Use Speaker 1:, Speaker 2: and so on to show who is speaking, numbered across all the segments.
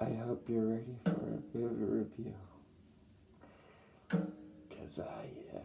Speaker 1: I hope you're ready for a movie review. Because I am.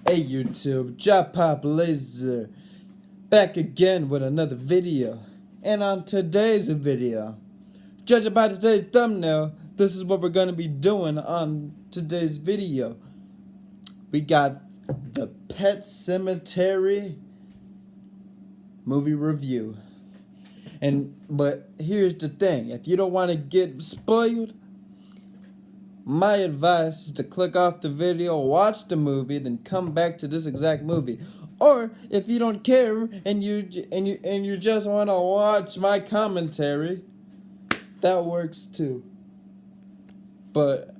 Speaker 1: Hey YouTube, Job Pop Laser, back again with another video. And on today's video, judging by today's thumbnail, this is what we're going to be doing on today's video. We got the Pet Sematary movie review. But here's the thing, if you don't want to get spoiled, my advice is to click off the video, watch the movie, then come back to this exact movie. Or if you don't care and you just want to watch my commentary, that works too. But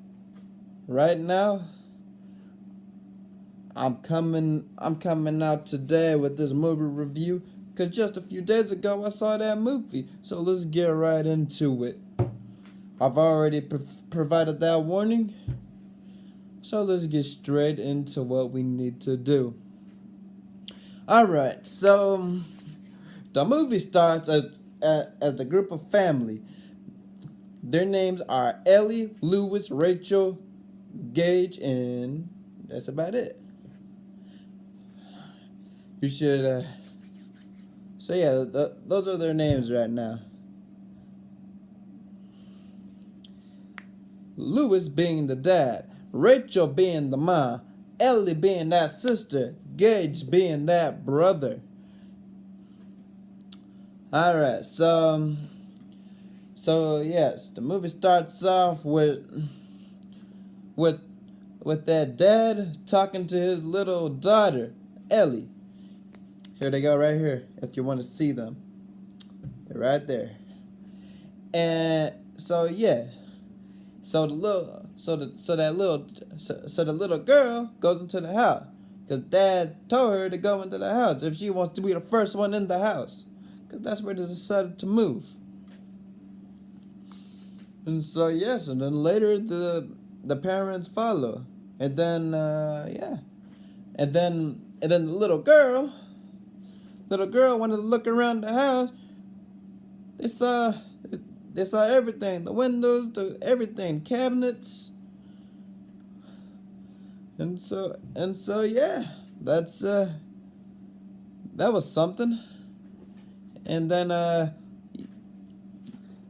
Speaker 1: right now, I'm coming out today with this movie review because just a few days ago I saw that movie. So let's get right into it. I've already provided that warning, so let's get straight into what we need to do. Alright, so the movie starts as a group of family. Their names are Ellie, Lewis, Rachel, Gage, and that's about it. You should, so yeah, those are their names right now. Lewis being the dad, Rachel being the mom, Ellie being that sister, Gage being that brother. Alright, so yes, the movie starts off with that dad talking to his little daughter, Ellie. Here they go right here, if you want to see them. They're right there. And so yeah. So the little girl goes into the house because Dad told her to go into the house if she wants to be the first one in the house, because that's where they decided to move. And so yes, and then later the parents follow, and then and then the little girl wanted to look around the house. They saw everything, the windows, everything, cabinets. And so yeah, that was something. And then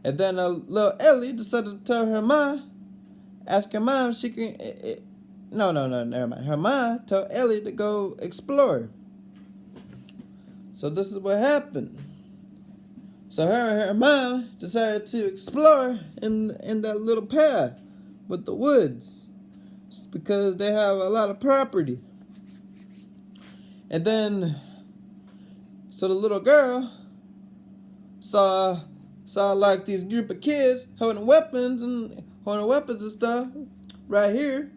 Speaker 1: little Ellie decided to tell her mom, ask her mom if she can no, never mind. Her mom told Ellie to go explore. So this is what happened. So her and her mom decided to explore in that little path with the woods because they have a lot of property. And then, so the little girl saw like these group of kids holding weapons and stuff right here.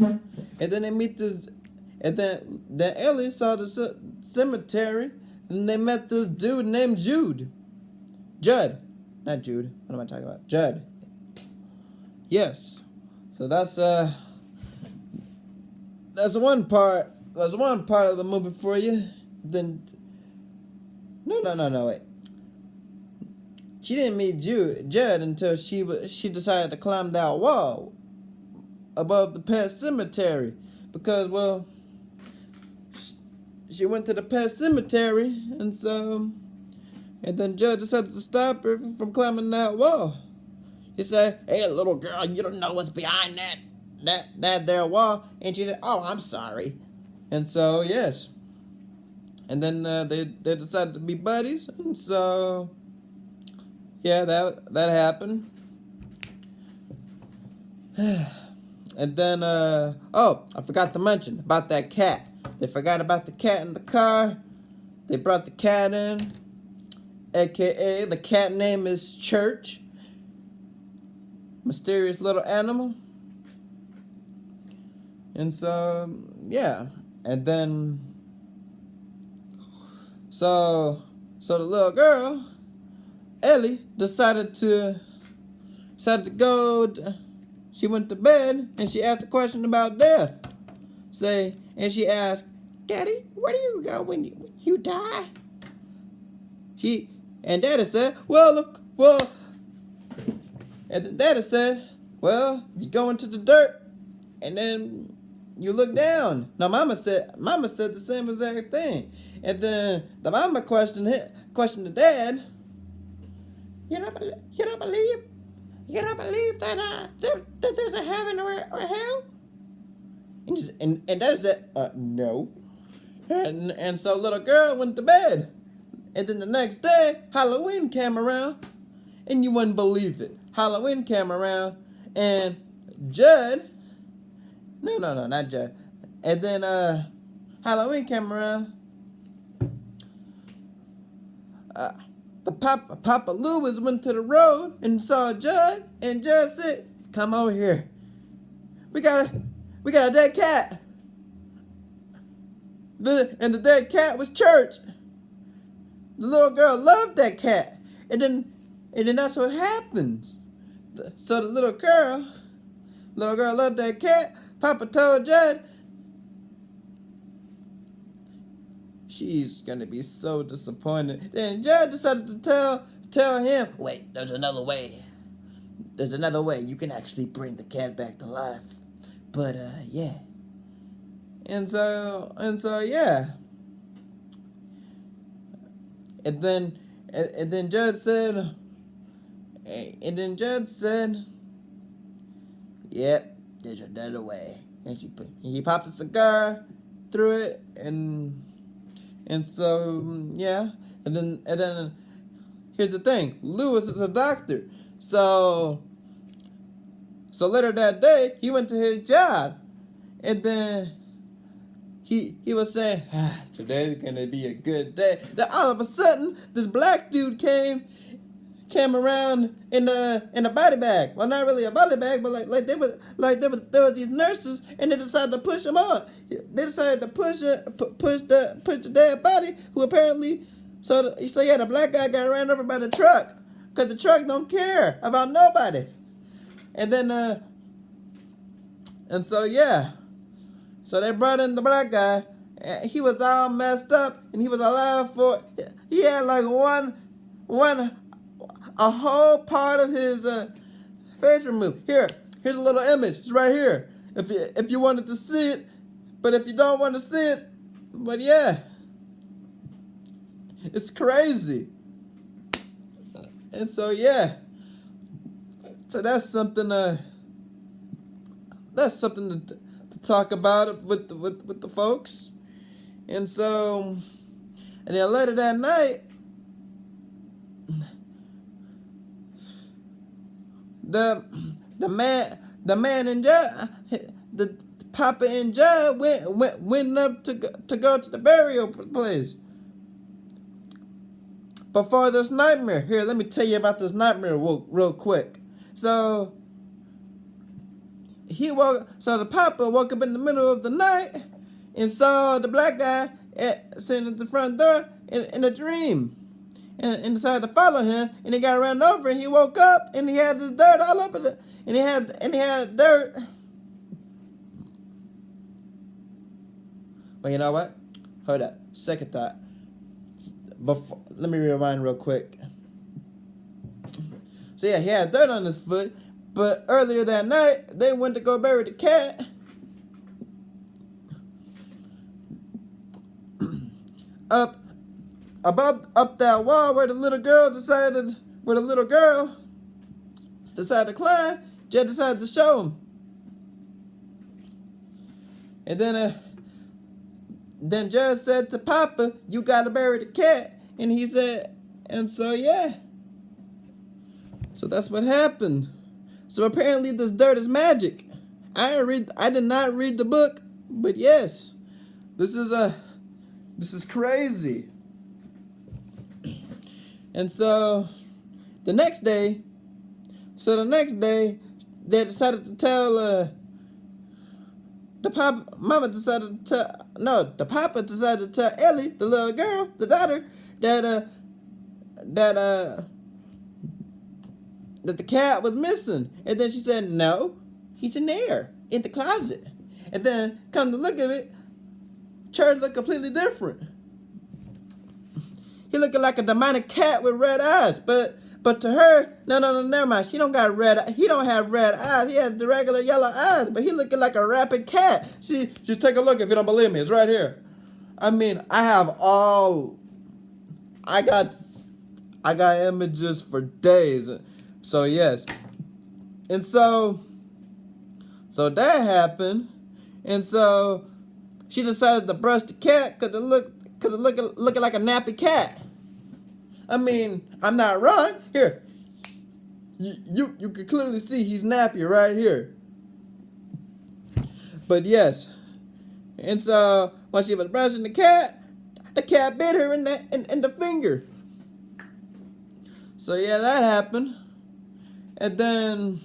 Speaker 1: And then they meet this, and then Ellie saw the cemetery. And they met this dude named Jude. Not Jude. What am I talking about? Judd. Yes. So that's one part. That's one part of the movie for you. Then no, wait. She didn't meet Judd until she decided to climb that wall above the pet cemetery because, well, she went to the pet cemetery, and then Judd decided to stop her from climbing that wall. He said, "Hey, little girl, you don't know what's behind that there wall." And she said, "Oh, I'm sorry." And so yes, and then they decided to be buddies, and so yeah, that happened. And then, oh, I forgot to mention about that cat. They forgot about the cat in the car. They brought the cat in, aka the cat name is Church. Mysterious little animal. And so, yeah. And then, so the little girl, Ellie, decided to go. She went to bed and she asked a question about death. And she asked, "Daddy, where do you go when you die?" And Daddy said, and Daddy said, "Well, you go into the dirt, and then you look down." Now, Mama said the same exact thing, and then the Mama questioned the Dad. You don't believe that there's a heaven or hell? And Dad said, no. And so little girl went to bed. And then the next day, Halloween came around, and you wouldn't believe it. Halloween came around, and Judd, no, not Judd. And then Halloween came around. The Papa Lewis went to the road and saw Judd, and Judd said, "Come over here. We got a dead cat." And the dead cat was Church. The little girl loved that cat, and then that's what happens. So the little girl loved that cat. Papa told Judd, she's gonna be so disappointed. Then Judd decided to tell him, "Wait, there's another way. There's another way. You can actually bring the cat back to life." But yeah. And so yeah. And then Judd said, "Yep, there's another way." And he popped a cigar through it, and so yeah. And then here's the thing. Lewis is a doctor. So later that day, he went to his job, and then he was saying, "Today's gonna be a good day." Then all of a sudden, this black dude came around in a body bag. Well, not really a body bag, but there were these nurses, and they decided to push him on. They decided to push the dead body, who apparently so yeah, the black guy got ran over by the truck, cause the truck don't care about nobody. And then and so yeah. So they brought in the black guy, and he was all messed up, and he was alive for, he had like a whole part of his face removed. Here's a little image. It's right here. If you wanted to see it, but if you don't want to see it, but yeah, it's crazy. And so yeah, so that's something to talk about it with the folks. And so, and then later that night, the man and Judd, the Papa and Judd went up to go to the burial place. Before this nightmare, here, let me tell you about this nightmare real quick. So the Papa woke up in the middle of the night and saw the black guy sitting at the front door in a dream, and decided to follow him. And he got ran over, and he woke up, and he had the dirt all over and he had dirt. Well, you know what? Hold up. Second thought. Let me rewind real quick. So yeah, he had dirt on his foot. But earlier that night, they went to go bury the cat. up that wall where the little girl decided to climb. Jed decided to show him. And then Jed said to Papa, "You gotta bury the cat." And he said, and so yeah. So that's what happened. So apparently this dirt is magic. I did not read the book, but yes, this is crazy. And so the next day, they decided to tell the papa decided to tell Ellie, the little girl, the daughter, that that the cat was missing. And then she said, no, he's in there, in the closet. And then come to look of it, Charles looked completely different. He looking like a demonic cat with red eyes. But to her, no, never mind. She don't got red. He don't have red eyes. He has the regular yellow eyes. But he looking like a rapid cat. Just take a look if you don't believe me. It's right here. I mean, I got images for days. So yes. And so that happened. And so she decided to brush the cat because it looking like a nappy cat. I mean, I'm not wrong. Here, you can clearly see he's nappy right here. But yes, and so when she was brushing the cat bit her in the finger. So yeah, that happened. And then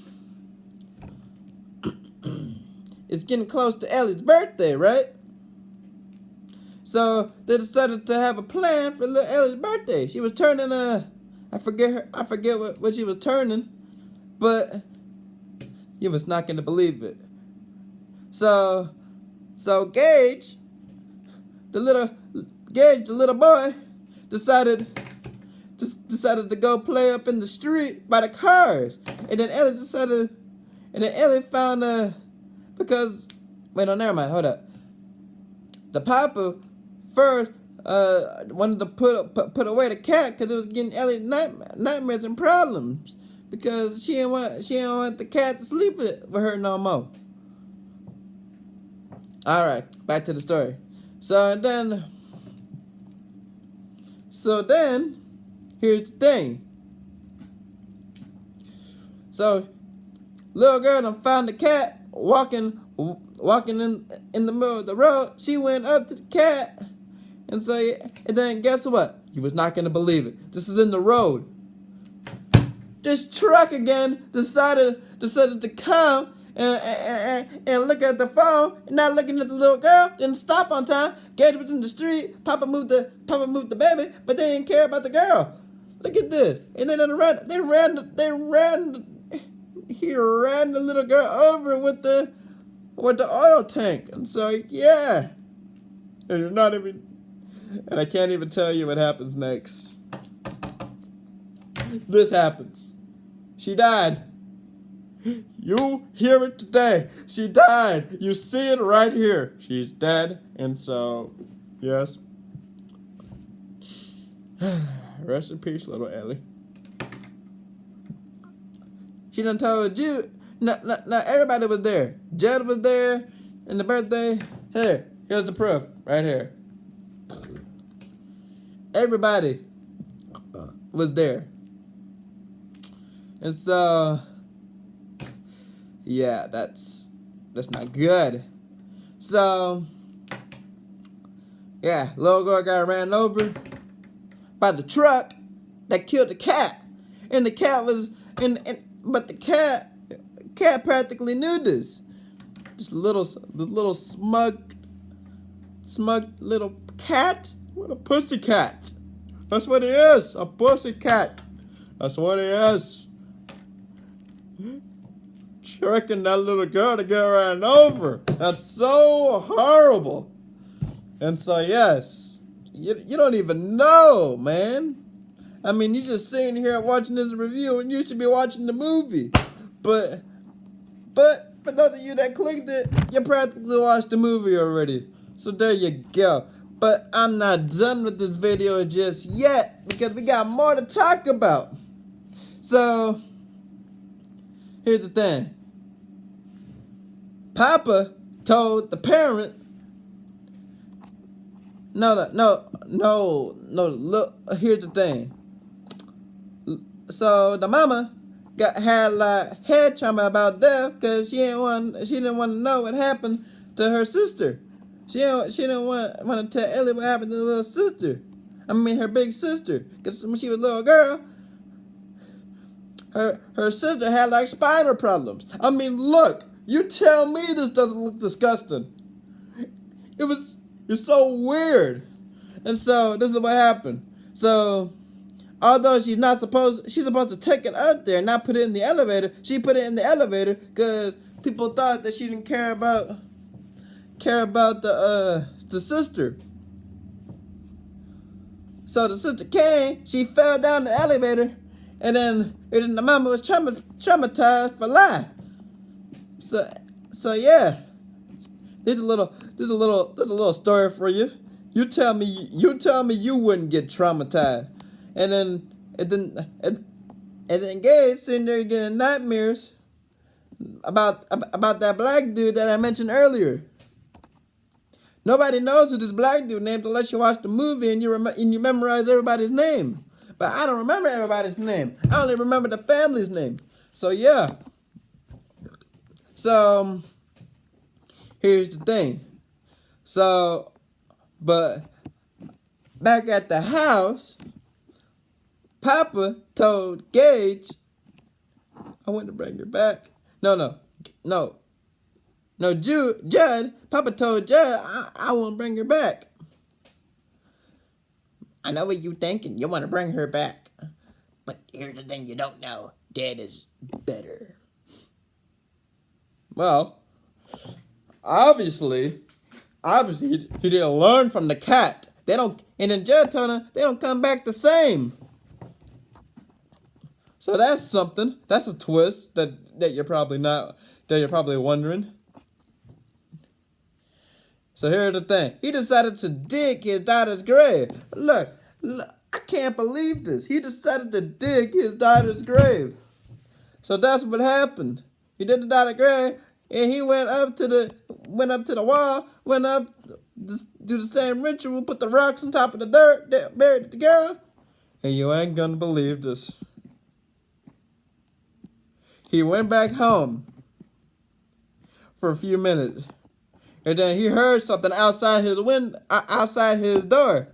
Speaker 1: it's getting close to Ellie's birthday, right? So they decided to have a plan for little Ellie's birthday. She was turning I forget what she was turning, but you was not gonna believe it. So Gage, the little boy, decided to go play up in the street by the cars. And then Ellie found because wait, no, never mind, hold up. The papa first wanted to put away the cat because it was getting Ellie nightmares and problems because she didn't want the cat to sleep with her no more. All right, back to the story. So then here's the thing. So little girl done found the cat walking in the middle of the road. She went up to the cat, and then guess what? You was not gonna believe it. This is in the road. This truck again decided to come and look at the phone, not looking at the little girl. Didn't stop on time. Gage was in the street. Papa moved the baby, but they didn't care about the girl. Look at this. And then he ran the little girl over with the oil tank. And so yeah, and I can't even tell you what happens next. This happens. She died. You hear it today. She died. You see it right here. She's dead. And so yes, rest in peace, little Ellie. She done told you. Not everybody was there. Jed was there in the birthday. Here's the proof right here. Everybody was there. And so yeah, that's not good. So yeah, little girl got ran over by the truck that killed the cat. And the cat was but the cat practically knew this. Just this little smug little cat. What a pussy cat. That's what he is. A pussy cat. That's what he is. Tricking that little girl to get ran over. That's so horrible. And so yes, you don't even know, man. I mean, you're just sitting here watching this review, and you should be watching the movie. But for those of you that clicked it, you practically watched the movie already. So there you go. But I'm not done with this video just yet because we got more to talk about. So here's the thing. Papa told the parent, look, here's the thing. So the mama had like head trauma about death because she didn't want to know what happened to her sister. She didn't want to tell Ellie what happened to her little sister. I mean her big sister, because when she was a little girl, her sister had like spinal problems. I mean, look, you tell me this doesn't look disgusting. It's so weird. And so this is what happened. So although she's supposed to take it out there and not put it in the elevator, she put it in the elevator because people thought that she didn't care about the sister. So the sister came, she fell down the elevator, and then the mama was traumatized for life. So yeah, there's a little story for you. You tell me you wouldn't get traumatized, and then Gabe sitting there getting nightmares about that black dude that I mentioned earlier. Nobody knows who this black dude named unless you watch the movie and you memorize everybody's name. But I don't remember everybody's name. I only remember the family's name. So yeah. So here's the thing. So, but back at the house, Papa told Gage, I want to bring her back. No, Judd, Papa told Judd, I want to bring her back. I know what you thinking. You want to bring her back. But here's the thing you don't know. Dad is better. Well, obviously, he didn't learn from the cat. And then Judd told him they don't come back the same. So that's something. That's a twist that you're probably wondering. So here's the thing. He decided to dig his daughter's grave. Look, I can't believe this. He decided to dig his daughter's grave. So that's what happened. He did the daughter's grave, and he went up to the wall, do the same ritual, put the rocks on top of the dirt, buried the girl. And you ain't gonna believe this. He went back home for a few minutes. And then he heard something outside his door.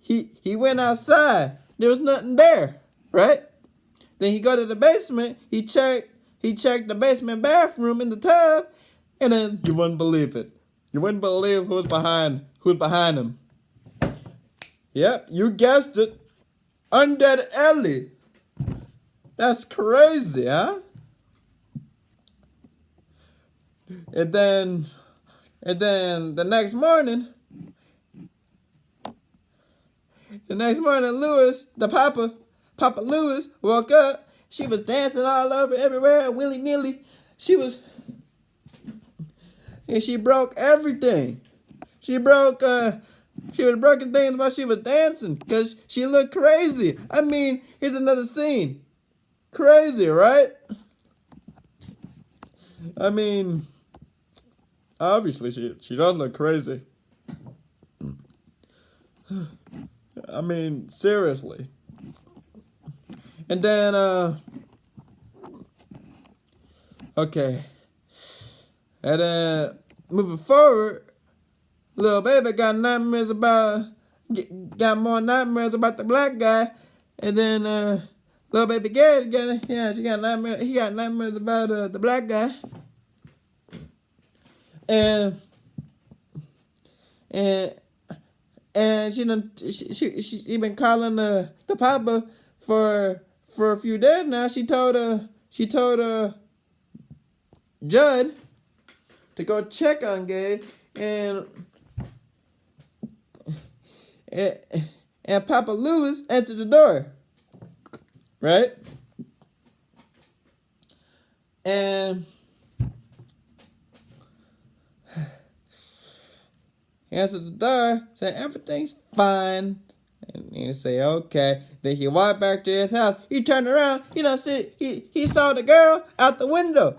Speaker 1: He went outside. There was nothing there, right? Then he go to the basement. He checked the basement bathroom in the tub, and then you wouldn't believe it. You wouldn't believe who's behind him. Yep, you guessed it. Undead Ellie. That's crazy, huh? And then the next morning, Lewis, Papa Lewis, woke up. She was dancing all over everywhere, willy-nilly. And she broke everything. She was broken things while she was dancing because she looked crazy. I mean, here's another scene. Crazy, right? I mean, obviously she does look crazy. I mean, seriously. And then, okay. And then, moving forward, little baby got more nightmares about the black guy. And then, little baby Gary he got nightmares about the black guy. And she been calling the papa for a few days now. She told Judd to go check on Gabe, and Papa Lewis answered the door, right? And he answered the door, said everything's fine. And he say, okay. Then he walked back to his house. He turned around, he saw the girl out the window.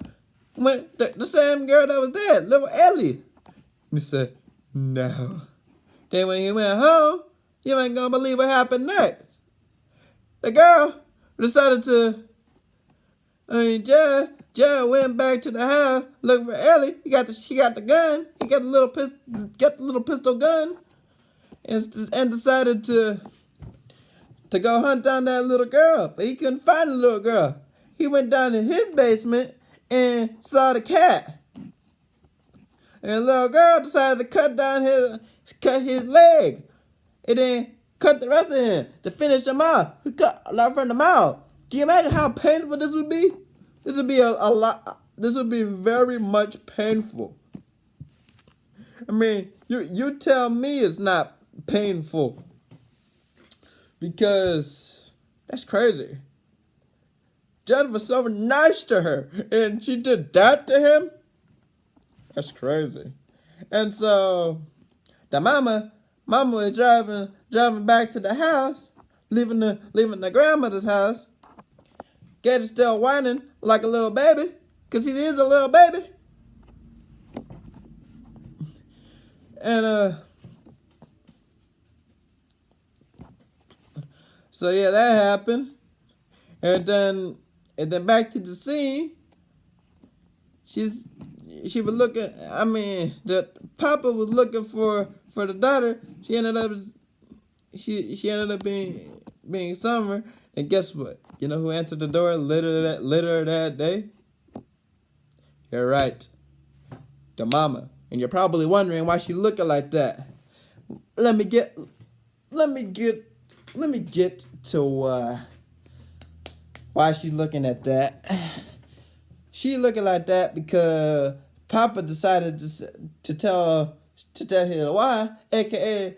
Speaker 1: When the same girl that was there, little Ellie. He said, no. Then when he went home, you ain't gonna believe what happened next. The girl decided to I mean, Jared went back to the house looking for Ellie. He got the gun. He got the little pistol gun, and decided to go hunt down that little girl. But he couldn't find the little girl. He went down to his basement and saw the cat. And the little girl decided to cut his leg, and then cut the rest of him to finish him off. He cut a lot from the mouth. Can you imagine how painful this would be? This would be a lot. This would be very much painful. I mean, you tell me it's not painful, because that's crazy. Jed was so nice to her, and she did that to him. That's crazy. And so the mama was driving back to the house, leaving the grandmother's house. Gator's still whining like a little baby, because he is a little baby. And so yeah, that happened. And then back to the scene. She was looking. I mean, the papa was looking for the daughter. She ended up being Summer. And guess what? You know who answered the door later that day? You're right, the mama. And you're probably wondering why she looking like that. Let me get to why she looking at that. She looking like that because Papa decided to tell his wife, aka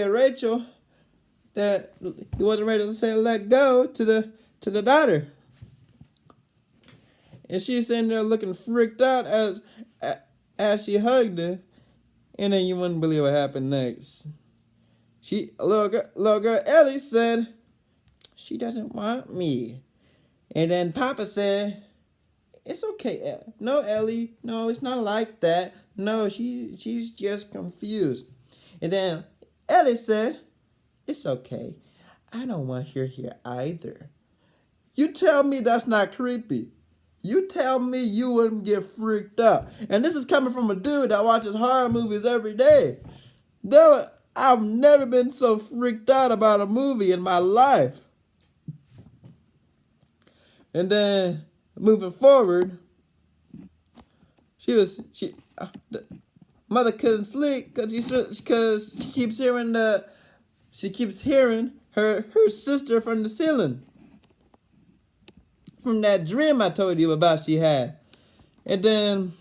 Speaker 1: Rachel, that he wasn't ready to say let go to the daughter. And she's sitting there looking freaked out as she hugged her. And then you wouldn't believe what happened next. Little girl Ellie said, "She doesn't want me." And then Papa said, "It's okay, no, Ellie, no, it's not like that. No, she's just confused." And then Ellie said, "It's okay. I don't want her here either." You tell me that's not creepy. You tell me you wouldn't get freaked out. And this is coming from a dude that watches horror movies every day. I've never been so freaked out about a movie in my life. And then moving forward, the mother couldn't sleep because she keeps hearing her sister from the ceiling, from that dream I told you about she had. And then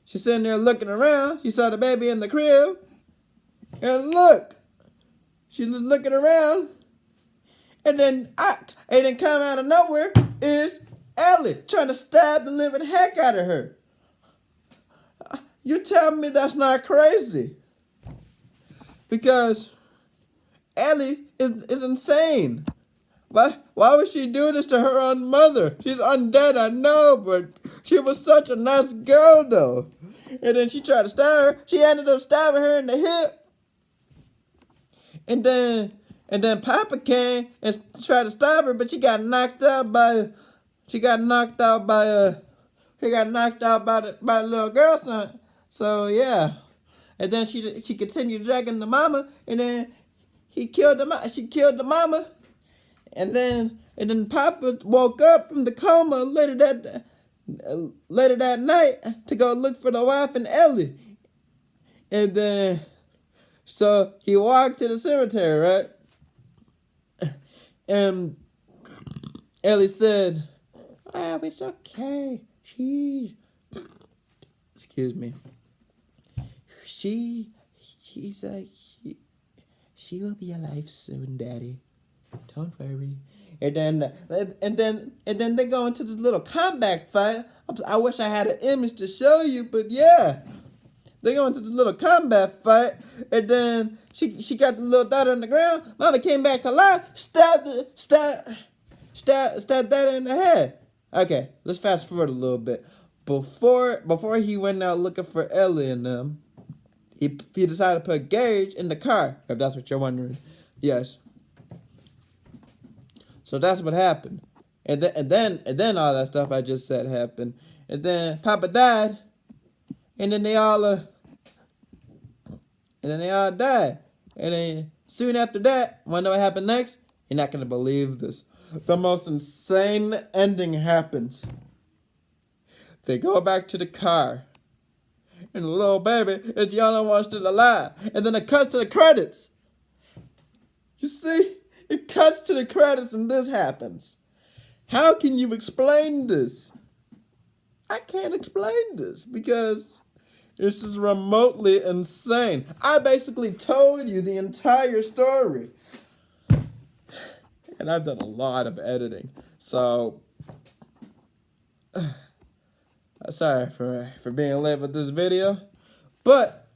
Speaker 1: she's sitting there looking around. She saw the baby in the crib. And look, she was looking around. And then come out of nowhere is Ellie trying to stab the living heck out of her. You tell me that's not crazy. Because Ellie is insane. Why would she do this to her own mother? She's undead, I know, but she was such a nice girl, though. And then she tried to stab her. She ended up stabbing her in the hip. And then Papa came and tried to stop her, but she got knocked out by the little girl son. So yeah. And then she continued dragging the mama, and then she killed the mama. And then Papa woke up from the coma later that night to go look for the wife and Ellie. And then so he walked to the cemetery, right? And Ellie said, "Oh, it's okay. Excuse me. She's like, she will be alive soon, Daddy. Don't worry." And then they go into this little combat fight. I wish I had an image to show you, but yeah. They go into this little combat fight, and then she got the little daughter on the ground. Mama came back to life, stabbed Daddy in the head. Okay, let's fast forward a little bit. Before he went out looking for Ellie and them, he decided to put Gage in the car, if that's what you're wondering. Yes. So that's what happened. And then all that stuff I just said happened. And then Papa died. And then they all died. And then soon after that, wanna know what happened next? You're not gonna believe this. The most insane ending happens. They go back to the car. And the little baby is the only one still alive. And then it cuts to the credits. You see? It cuts to the credits and this happens. How can you explain this? I can't explain this because this is remotely insane. I basically told you the entire story. And I've done a lot of editing. So, sorry for being late with this video. But,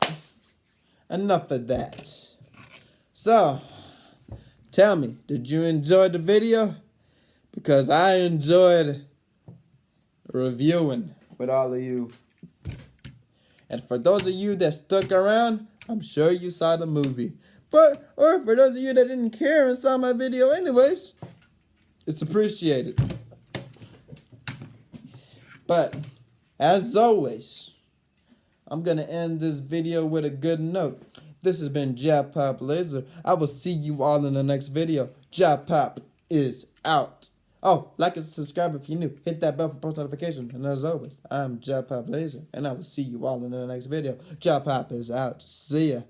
Speaker 1: enough of that. So, tell me, did you enjoy the video? Because I enjoyed reviewing with all of you. And for those of you that stuck around, I'm sure you saw the movie. Or for those of you that didn't care and saw my video anyways, it's appreciated. But, as always, I'm going to end this video with a good note. This has been Jab Pop Laser. I will see you all in the next video. Jab Pop is out. Oh, like and subscribe if you're new. Hit that bell for post notifications. And as always, I'm Jab Pop Laser. And I will see you all in the next video. Jab Pop is out. See ya.